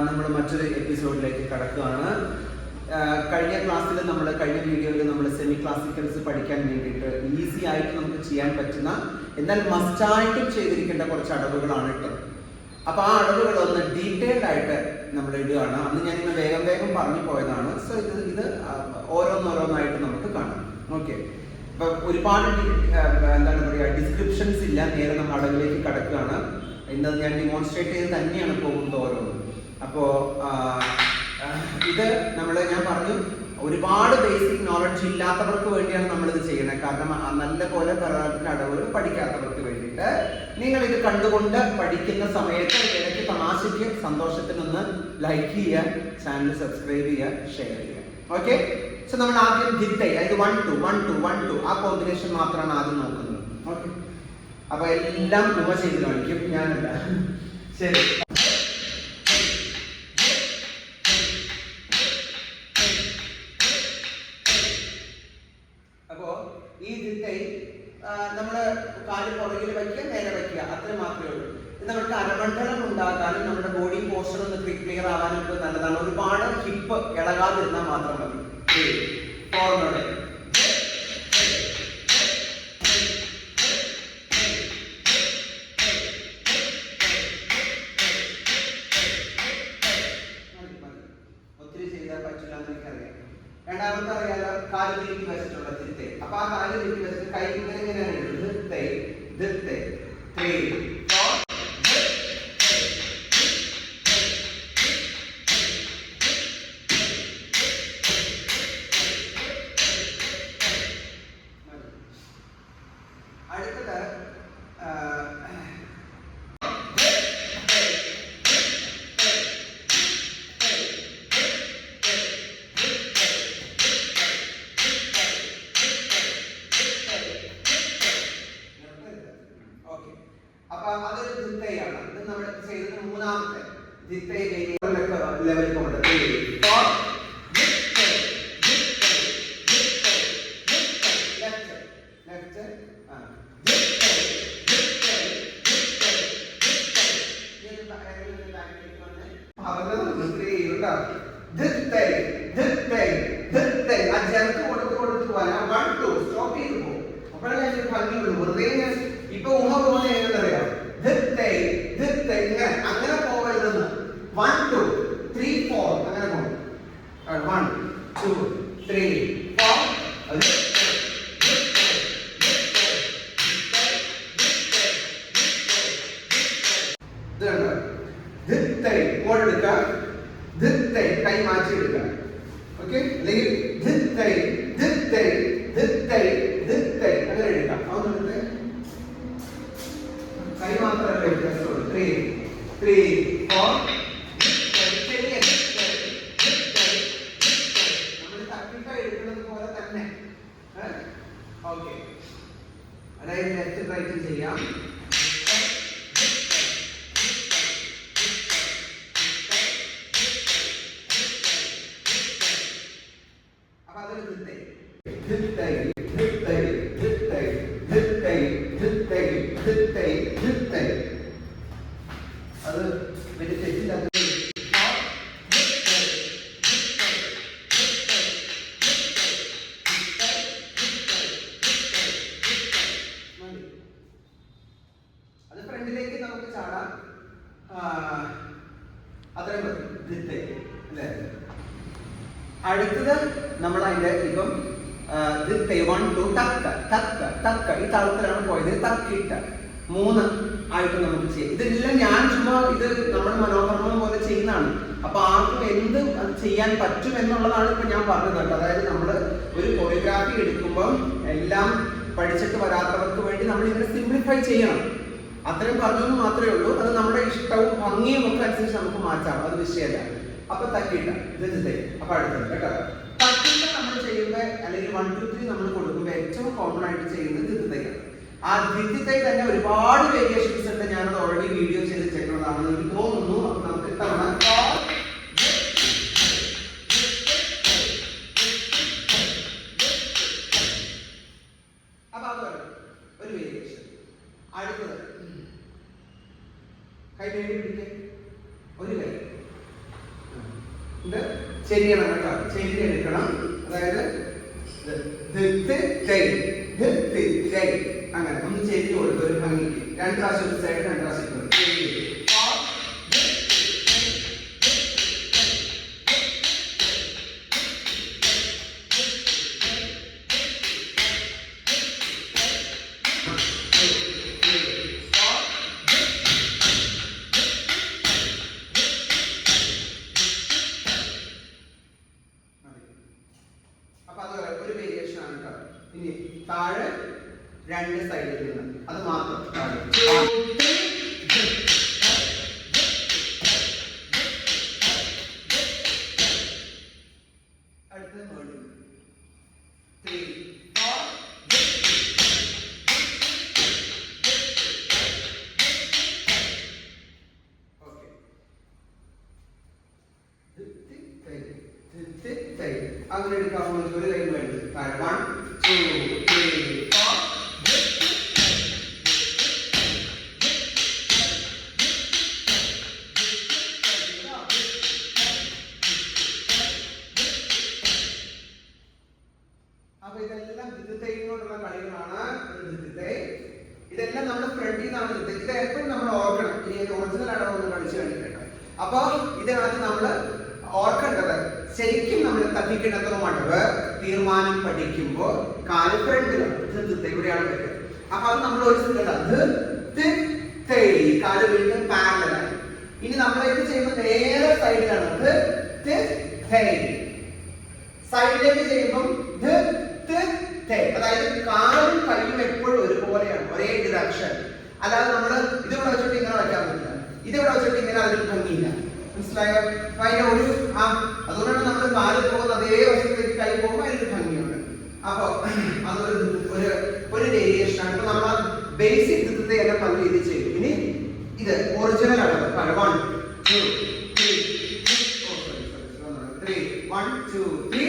നമ്മൾ മറ്റൊരു എപ്പിസോഡിലേക്ക് കടക്കുകയാണ്. കഴിഞ്ഞ ക്ലാസ്സിൽ കഴിഞ്ഞ വീഡിയോയിൽ നമ്മൾ സെമി ക്ലാസിക്കൽസ് പഠിക്കാൻ വേണ്ടിയിട്ട് ഈസി ആയിട്ട് നമുക്ക് ചെയ്യാൻ പറ്റുന്ന എന്നാൽ മസ്റ്റായിട്ടും ചെയ്തിരിക്കേണ്ട കുറച്ച് അടവുകളാണ് ഇട്ടത്. അപ്പോൾ ആ അടവുകൾ ഒന്ന് ഡീറ്റെയിൽഡ് ആയിട്ട് നമ്മൾ ഇടുകയാണ്. അന്ന് ഞാനിങ്ങനെ വേഗം പറഞ്ഞു പോയതാണ്. സോ ഇത് ഓരോന്നോരോന്നായിട്ട് നമുക്ക് കാണാം. ഓക്കെ, ഇപ്പം ഒരുപാട് എന്താണ് പറയുക, ഡിസ്ക്രിപ്ഷൻസ് ഇല്ല. നേരെ നമ്മൾ അടവിലേക്ക് കടക്കുകയാണ്. ഇന്നത് ഞാൻ ഡെമോൺസ്ട്രേറ്റ് ചെയ്ത് തന്നെയാണ് പോകുന്നത് ഓരോന്നും. അപ്പോൾ ഇത് ഞാൻ പറഞ്ഞു, ഒരുപാട് ബേസിക് നോളജ് ഇല്ലാത്തവർക്ക് വേണ്ടിയാണ് നമ്മളിത് ചെയ്യുന്നത്. കാരണം നല്ല പോലെ ഭരതനാട്യത്തിൻ്റെ അടവുകൾ പഠിക്കാത്തവർക്ക് വേണ്ടിയിട്ട് നിങ്ങൾ ഇത് കണ്ടുകൊണ്ട് പഠിക്കുന്ന സമയത്ത് ഇടയ്ക്ക് തമാശയ്ക്ക് സന്തോഷത്തിനൊന്ന് ലൈക്ക് ചെയ്യുക, ചാനൽ സബ്സ്ക്രൈബ് ചെയ്യുക, ഷെയർ ചെയ്യുക. ഓക്കെ, സോ നമ്മൾ ആദ്യം ധിത്തൈ, അതായത് 1-2 ആ കോമ്പിനേഷൻ മാത്രമാണ് ആദ്യം നോക്കുന്നത്. ഓക്കെ, അപ്പൊ എല്ലാം ഉമ ചെയ്ത് കാണിക്കും, ഞാനല്ല. ശരി, അപ്പോ ഈ ധിത്തൈ നമ്മള് കാല് പുറകിൽ വയ്ക്കുക, നേരെ വയ്ക്കുക, അത്ര മാത്രമേ ഉള്ളൂ. ഇത് നമുക്ക് അരമണ്ഡലം ഉണ്ടാക്കാനും നമ്മുടെ ബോഡി പോസ്റ്റർ ഒന്ന് ക്ലിയർ ആവാനും ഒക്കെ നല്ലതാണ്. ഒരുപാട് ഹിപ്പ് ഇളകാതിരുന്നാൽ മാത്രം മതി. ഫോർവേഡ്, ഒത്തിരി ചെയ്താൽ പറ്റില്ല എന്ന് എനിക്കറിയാം. രണ്ടാമത്തെ അറിയാലോ, കാല് നീട്ടി വെച്ചിട്ടുള്ള ധിത്തൈ. അപ്പൊ ആ കാല് നീട്ടി വെച്ചിട്ട് കൈ ഇങ്ങനെയാണ് ധിത്തൈ, ധിത്തൈ, 3, 4. അടുത്തത് അതൊരു ധിത്തൈയാണ്. ഇത് നമ്മൾ ചെയ്തത് മൂന്നാമത്തെ ധിത്തൈ ലെവൽ കൊണ്ട്. ഇപ്പൊ ഉമ്മ പോകുന്ന എങ്ങനെയറിയാം, അങ്ങനെ പോകരുതെന്ന്. 1 2 3 4 അങ്ങനെ പോകും. 1 2 3 4. ഇങ്ങോട്ടെടുക്കുക, ധിത്തൈ, കൈ മാറ്റി എടുക്കുക. ഓക്കെ, അല്ലെങ്കിൽ ധിത്തൈ ധിത്തൈ ധിത്തൈ ധിത്തൈ അങ്ങനെ എടുക്കാം. അതൊന്നെടുത്ത് കൈ മാത്രമല്ല വ്യത്യാസമുള്ളൂ. 3 3 4. നമ്മൾ തട്ടിക്കായി എടുക്കുന്നത് പോലെ തന്നെ. ഓക്കെ, അതായത് ലെഫ്റ്റ് റൈറ്റ് ചെയ്യാം. അപ്പൊ അതൊരു ധിത്തൈ, ധിത്തൈ ധിത്തൈ ധിത്തൈ ധിത്തൈ ധിത്തൈ ധിത്തൈ ധിത്തൈ. അത് വലിയ തെറ്റില്ലാത്ത അത് ഫ്രണ്ടിലേക്ക് നമുക്ക് ചാടാം. അത്രയും മതി ധിത്തൈ അല്ലേ. അടുത്തത് നമ്മൾ അതിന്റെ ഇപ്പം ധിത്തൈ 1 2 തക്ക ഈ താളത്തിലാണ് പോയത്. തക്കിട്ട 3 ആയിട്ട് നമുക്ക് ചെയ്യാം. ഇതെല്ലാം ഞാൻ ചുമ്മാ ഇത് നമ്മൾ മനോഹർമ്മം പോലെ ചെയ്യുന്നതാണ്. അപ്പൊ ആർക്കും എന്ത് ചെയ്യാൻ പറ്റും എന്നുള്ളതാണ് ഇപ്പൊ ഞാൻ പറഞ്ഞത് കേട്ടോ. അതായത് നമ്മൾ ഒരു കൊറിയോഗ്രാഫി എടുക്കുമ്പോൾ എല്ലാം പഠിച്ചിട്ട് വരാത്തവർക്ക് വേണ്ടി നമ്മൾ ഇങ്ങനെ സിംപ്ലിഫൈ ചെയ്യണം. അത്രയും പറഞ്ഞെന്ന് മാത്രമേ ഉള്ളൂ. അത് നമ്മുടെ ഇഷ്ടവും ഭംഗിയും ഒക്കെ അനുസരിച്ച് നമുക്ക് മാറ്റാം, അത് വിഷയമല്ല. അപ്പൊ തക്കിട്ട ധിത്തൈ. അപ്പൊ അടുത്തത് കേട്ടോ, തക്കിട്ട നമ്മൾ ചെയ്യുമ്പോൾ അല്ലെങ്കിൽ 1 2 3 നമ്മൾ കൊടുക്കുമ്പോൾ ഏറ്റവും കോമൺ ആയിട്ട് ചെയ്യുന്നത് ധിത്തൈയാണ്. ആ ധിത്തൈ തന്നെ ഒരുപാട് വേരിയേഷൻസ് ഉണ്ട്. ഞാനത് ഓൾറെഡി വീഡിയോ ചെയ്ത് ചെയ്യുന്നതാണെന്ന് എനിക്ക് തോന്നുന്നു. അപ്പൊ നമുക്ക് ഇത്തവണ അപ്പൊ അത് ഒരു വേരിയേഷൻ. അടുത്തത് കൈ വേണ്ടി പിടിക്കുക, ഒരു കൈ ചെരിയണം കേട്ടോ, ചെരി എടുക്കണം. അതായത് അങ്ങനെ ഒന്ന് ചെരി കൊടുക്കും ഒരു ഭംഗിക്ക്. 2 പ്രാവശ്യം ഒരു സൈഡ്, 2 പ്രാവശ്യം ഇനി താഴെ 2 സൈഡിൽ നിന്ന് അത് മാത്രം താഴെ. അടുത്ത മേളിൽ 3 4 ഓക്കേ. അങ്ങനെ എടുക്കാവുന്ന ഒരു കൈ വേണ്ടി താഴെ 1 2 3 4. അപ്പൊ ഇതെല്ലാം ദിത്തൈനോടുള്ള കളികളാണ്. ഇതെല്ലാം നമ്മുടെ ഫ്രണ്ടിൽ നിന്നാണ്. ഇത് എപ്പോഴും നമ്മൾ ഓർക്കണം. ഇനി ഒറിജിനൽ അടവൊന്ന് കളിച്ചു കണ്ടിട്ടുണ്ട്. അപ്പൊ ഇതിനകത്ത് നമ്മൾ ഓർക്കേണ്ടത് ശരിക്കും നമ്മൾ തപ്പിക്കിടത്തുന്ന മടവ് തീർമാനം പഠിക്കുമ്പോൾ കാല് ഫ്രണ്ടിലാണ്, ഇവിടെയാണ് വരുന്നത്. അപ്പൊ അത് നമ്മൾ ഒരു കാല് വീണ്ടും പാരലലാണ്. ഇനി നമ്മളേക്ക് ചെയ്യുമ്പോൾ നേരെ സൈഡിലാണ് സൈഡിലേക്ക് ചെയ്യുമ്പോൾ അതായത് കാലും കൈയും എപ്പോഴും ഒരുപോലെയാണ്, ഒരേ ഡിറക്ഷൻ. അല്ലാതെ നമ്മൾ ഇതിവിടെ വെച്ചിട്ട് ഇങ്ങനെ വയ്ക്കാൻ പറ്റില്ല, ഇതിവിടെ വെച്ചിട്ട് ഇങ്ങനെ അതിൽ ഭംഗിയില്ല. മനസ്സിലായോ? അതിന്റെ അതുകൊണ്ടാണ് നമ്മൾ കാല് പോകുന്ന അതേ വശത്തേക്ക് കൈ പോകുമ്പോൾ അതിന് ഭംഗിയുണ്ട്. അപ്പൊ അതൊരു ഒരു വേരിയേഷൻ ആണ്. ഇപ്പൊ നമ്മൾ ബേസിക് നൃത്തത്തെ എല്ലാം പല രീതിയിൽ ചെയ്തു. ഇനി ഇത് ഒറിജിനൽ അടവ് 1 2 3 3 1 2 3.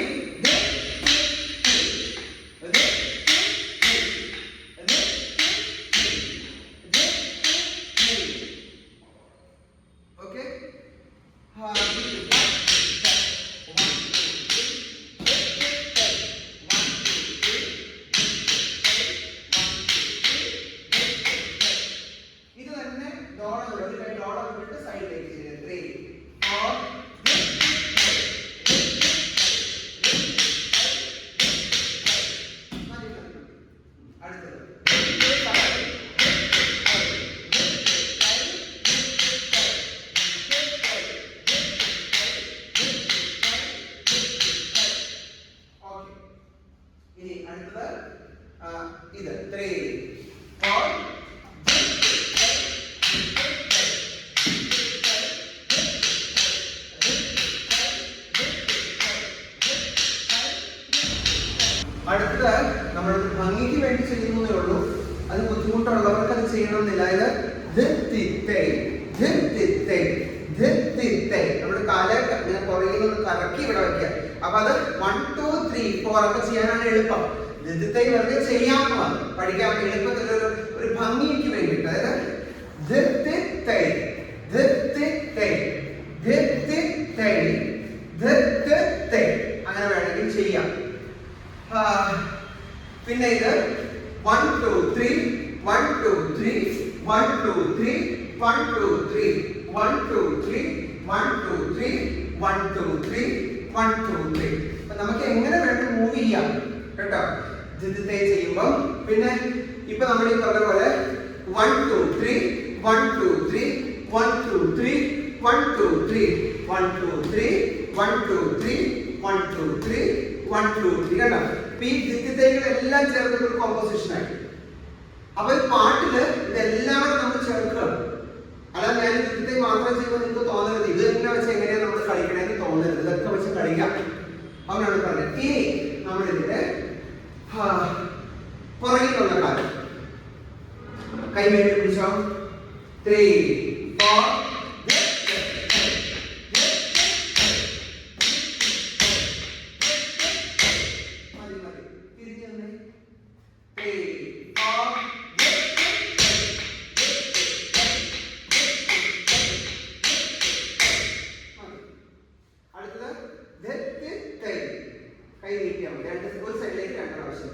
ഇത് 3 4. അടുത്തത് നമ്മൾ ഭംഗിക്ക് വേണ്ടി ചെയ്യുന്നതേ ഉള്ളൂ. അത് ബുദ്ധിമുട്ടുള്ളവർക്ക് അത് ചെയ്യണമെന്നില്ല. നമ്മുടെ കാല് ഇങ്ങനെ പുറകിൽ നിന്ന് കറക്കി ഇവിടെ വയ്ക്കുക. അപ്പൊ അത് 1 2 3 4 ഒക്കെ ചെയ്യാനാണ് എളുപ്പം. ദിത്തൈ വെറുതെ ചെയ്യാവുന്നതാണ്, പഠിക്കാൻ എളുപ്പത്തിൽ ഒരു ഭംഗിക്ക് വേണ്ടിയിട്ട്. അതായത് അങ്ങനെ വേണമെങ്കിൽ ചെയ്യാം. പിന്നെ ഇത് 1 2 3 1 2 3 1 2 3 1 2 3 1 2 3 1 2 3 1 2 3 1 2 3. അപ്പൊ നമുക്ക് എങ്ങനെ വേണം മൂവ് ചെയ്യാം കേട്ടോ ദിത്തൈ ചെയ്യുമ്പോൾ. പിന്നെ ഇപ്പൊ നമ്മൾ ഈ പറഞ്ഞ പോലെ 1 2 3 1 2 3 1 2 3 1 2 3 1 2 3 1 2 3 1 2 3 1 2 3 കേട്ടോ. ഈ ദിത്തൈകളെല്ലാം ചേർത്തിട്ട് ഒരു കോമ്പോസിഷൻ ആയി. അപ്പൊ ഈ പാട്ടില് ഇതെല്ലാം നമ്മൾ ചേർക്കുക. അല്ലാതെ ഞാൻ ദിത്തൈ മാത്രം ചെയ്യുമ്പോൾ നിങ്ങൾക്ക് തോന്നരുത് ഇത് തന്നെ വെച്ച് എങ്ങനെയാണ് നമ്മൾ കളിക്കണമെന്ന് തോന്നരുത്. ഇതൊക്കെ വെച്ച് കളിക്കാം. അങ്ങനെയാണ് പറഞ്ഞത്. ഇനി നമ്മളിതിന്റെ പുറകിലുള്ള കാലം കൈ വേണ്ടി പിടിച്ചോ. 3 4 അടുത്തത് കൈ നീട്ടിയാൽ മതി. ഒരു സൈഡിലേക്ക് 2 പ്രാവശ്യം.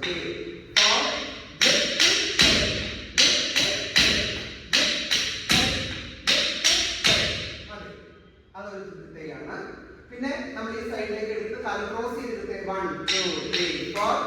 അതൊരു ാണ്. പിന്നെ നമ്മൾ ഈ സൈഡിലേക്ക് എടുത്ത് കാല് ക്രോസ് ചെയ്തെടുത്ത് 1 2 3 4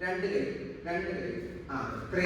രണ്ട് കൈ 3 4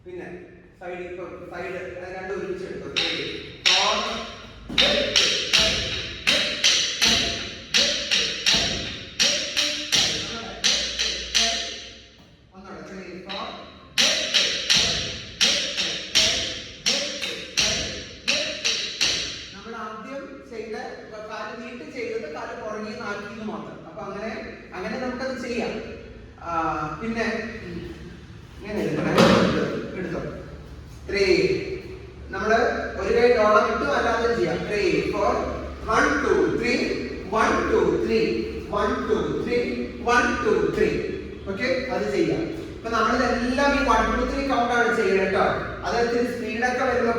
പിന്നെ സൈഡ് രണ്ടും ഒരുമിച്ച് എടുക്കും. നമ്മൾ ആദ്യം ചെയ്ത കാല് നീട്ടി ചെയ്തത് കാല് പുറകെ നാട്ടിന്ന് മാത്രം. അപ്പൊ അങ്ങനെ നമുക്കത് ചെയ്യാം. പിന്നെ ഇങ്ങനെ എടുത്തോ 3 നമ്മള് ഒരു കൈ ഡോളം ഇട്ടു അല്ലാതെ ചെയ്യാം. 3 4 1 2 3 1 2 3 1 2 3 1 2 3. ഓക്കെ, അത് ചെയ്യാം. ഇപ്പൊ നമ്മളിതെല്ലാം ഈ 1 2 3 കൗണ്ട് ആണ് ചെയ്യുന്നത് കേട്ടോ. അതായത് സ്പീഡൊക്കെ വരുമ്പോൾ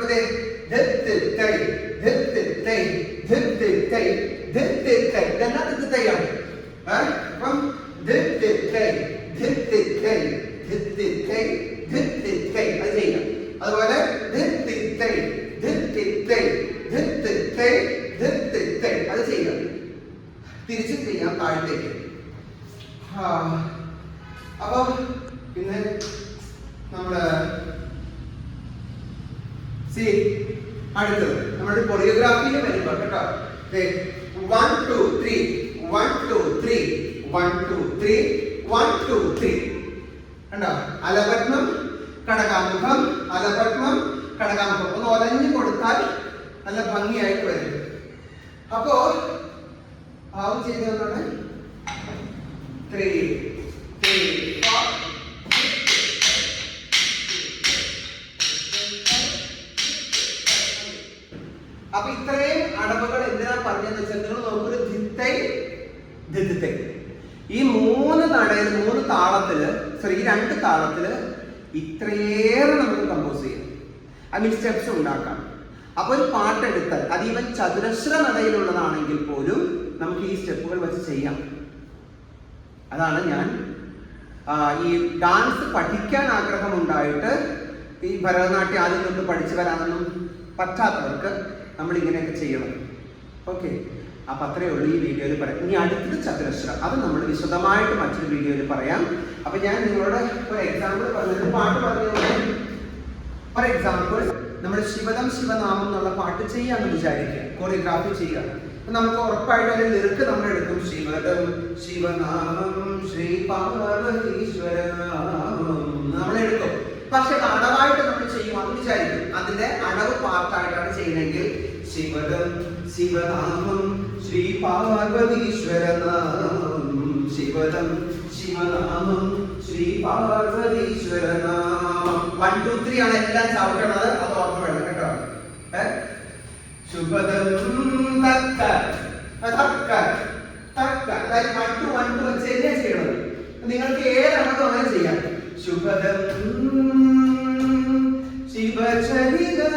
ഇതെല്ലാം തയ്യാണ്. അപ്പം അത് ചെയ്യാം. അതുപോലെ അത് ചെയ്യാം. തിരിച്ചും ചെയ്യാം താഴത്തേക്ക്. അപ്പൊ പിന്നെ നമ്മള് അടുത്തത് നമ്മുടെ കൊറിയോഗ്രാഫിയിൽ വരുമ്പോ കേട്ടോ 1 2 3 1 2 3 1 2 3 1 2 3 കണ്ടോ? അലപത്മം കടകാമുഖം അലപത്മം കടകാമുഖം ഒന്ന് ഒലഞ്ഞു കൊടുത്താൽ നല്ല ഭംഗിയായിട്ട് വരും. അപ്പോ ആവും ചെയ്തതാണ് 3 3 4. അപ്പൊ ഇത്രയും അടവുകൾ എന്തിനാ പറഞ്ഞതെന്ന് വെച്ചാൽ നിങ്ങൾ നോക്കൊരു ധിത്തൈ ഈ 3 നടയിൽ 3 താളത്തില് ഈ 2 താളത്തില് ഇത്രയേറെ നമുക്ക് കമ്പോസ് ചെയ്യാം. ഐ മീൻ സ്റ്റെപ്സ് ഉണ്ടാക്കാം. അപ്പൊ ഒരു പാട്ടെടുത്താൽ അത് ഈവൻ ചതുരശ്ര നടയിലുള്ളതാണെങ്കിൽ പോലും നമുക്ക് ഈ സ്റ്റെപ്പുകൾ വെച്ച് ചെയ്യാം. അതാണ് ഞാൻ ഈ ഡാൻസ് പഠിക്കാൻ ആഗ്രഹമുണ്ടായിട്ട് ഈ ഭരതനാട്യം ആദ്യം തൊട്ട് പഠിച്ചു വരാനൊന്നും പറ്റാത്തവർക്ക് നമ്മൾ ഇങ്ങനെയൊക്കെ ചെയ്യണം. ഓക്കെ, അപ്പൊ അത്രയേ ഉള്ളൂ ഈ വീഡിയോയിൽ പറയാം. ഇനി അടുത്തത് ചതുരശ്ര, അത് നമ്മൾ വിശദമായിട്ട് മറ്റൊരു വീഡിയോയിൽ പറയാം. അപ്പൊ ഞാൻ നിങ്ങളോട് ഒരു എക്സാമ്പിൾ പറഞ്ഞത് പാട്ട് പറഞ്ഞുകൊണ്ട് ഫോർ എക്സാമ്പിൾ നമ്മുടെ ശിവദം ശിവനാമം എന്നുള്ള പാട്ട് ചെയ്യാമെന്ന് വിചാരിക്കുക, കൊറിയോഗ്രാഫി ചെയ്യുക. നമുക്ക് ഉറപ്പായിട്ട് അതിന്റെ ലിറിക്ക് നമ്മൾ എടുക്കും. ശിവദം ശിവനാമം ശ്രീ പാർവതീശ്വരനാമം നമ്മൾ എടുക്കും. പക്ഷെ അടവായിട്ട് നമ്മൾ ചെയ്യുമെന്ന് വിചാരിക്കും. അതിന്റെ അടവ് പാർട്ടായിട്ടാണ് ചെയ്യുന്നതെങ്കിൽ ശിവദം ശിവനാമം ശ്രീ പാർവതീശ്വരനാമം ശിവദം ശിവനാമം ശ്രീ പാർവതീശ്വരനാമം 1 2 3 ആണ് എല്ലാം ചവിട്ടണത്. അത് ഓർമ്മ വേണം കേട്ടോ. ശുഭദം തക്ക തക്ക തക്ക അതായത് 1 2 1 2 വെച്ച് എന്നെ ചെയ്യണത്. നിങ്ങൾക്ക് ഏതാണോ അങ്ങനെ ചെയ്യാം. ശുഭദം ശിവചരിതം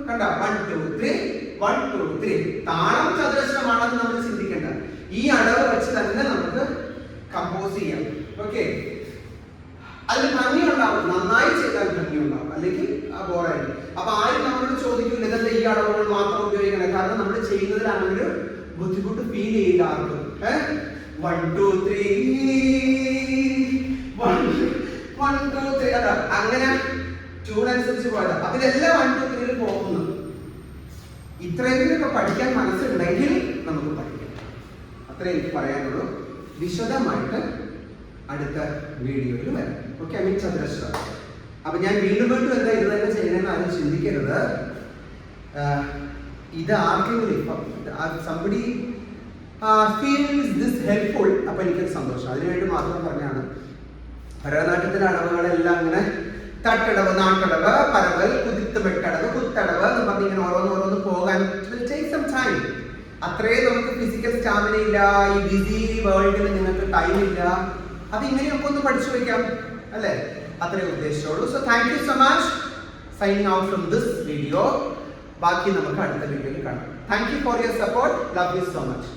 കണ്ടോ 1 2 3 1 2 3. താളം ചതുരശ്രമാണെന്ന് നമ്മൾ ചിന്തിക്കേണ്ട. ഈ അടവ് വെച്ച് തന്നെ നമുക്ക് കമ്പോസ് ചെയ്യാം. ഓക്കെ, അതിൽ ഭംഗി ഉണ്ടാവും. നന്നായി ചെയ്താൽ ഭംഗി ഉണ്ടാവും, അല്ലെങ്കിൽ ബോറായിരിക്കും. അപ്പൊ ആരും നമ്മളോട് ചോദിക്കില്ല ഇതെന്താ ഈ അടവുകൾ മാത്രം ഉപയോഗിക്കണം. കാരണം നമ്മൾ ചെയ്യുന്നതിൽ അങ്ങനെ ഒരു ബുദ്ധിമുട്ട് ഫീൽ ചെയ്യില്ല ആർക്കും. 1 2 3 1 2 3 അതാ അങ്ങനെ ട്യൂൺ അനുസരിച്ച് പോയതാ. അപ്പൊ ഇതെല്ലാം 1 2 3 പോകുന്നു. ഇത്രയെങ്കിലൊക്കെ പഠിക്കാൻ മനസ്സുണ്ടെങ്കിൽ നമുക്ക് പഠിക്കാം. അത്രേ എനിക്ക് പറയാനുള്ളൂ. വിശദമായിട്ട് അടുത്ത വീഡിയോയിൽ വരാം. ഓക്കെ, ഐ മീൻ ചതുരശ്ര. അപ്പൊ ഞാൻ വീണ്ടും എന്താ ഇത് തന്നെ ചെയ്യണമെന്ന് ആരും ചിന്തിക്കരുത്. ഇത് ആർക്കെങ്കിലും ഇപ്പം സംബഡി ഫീൽസ് ദിസ് ഹെൽപ്ഫുൾ, അപ്പൊ എനിക്കൊരു സന്തോഷം. അതിനുവേണ്ടി മാത്രം പറഞ്ഞാണ്. ഭരതനാട്യത്തിന്റെ അടവുകളെല്ലാം ഇങ്ങനെ തട്ടടവ്, നാട്ടടവ്, പരവൽ, കുതിത്ത് വെട്ടടവ്, കുത്തടവ് എന്ന് പറഞ്ഞ് ഇങ്ങനെ ഓരോന്ന് പോകാൻ ടൈം. അത്രയും നമുക്ക് ഫിസിക്കൽ സ്റ്റാമിന ഇല്ല. ഈ ബിസി വേൾഡിൽ നിങ്ങൾക്ക് ടൈം ഇല്ല. അത് ഇങ്ങനെയൊക്കെ ഒന്ന് പഠിച്ചു വെക്കാം അല്ലേ? അത്രയും ഉദ്ദേശിച്ചുള്ളൂ. So thank you so much. Signing out from this video. ബാക്കി നമുക്ക് അടുത്ത വീഡിയോയിൽ കാണാം. Thank you for your support. Love you so much.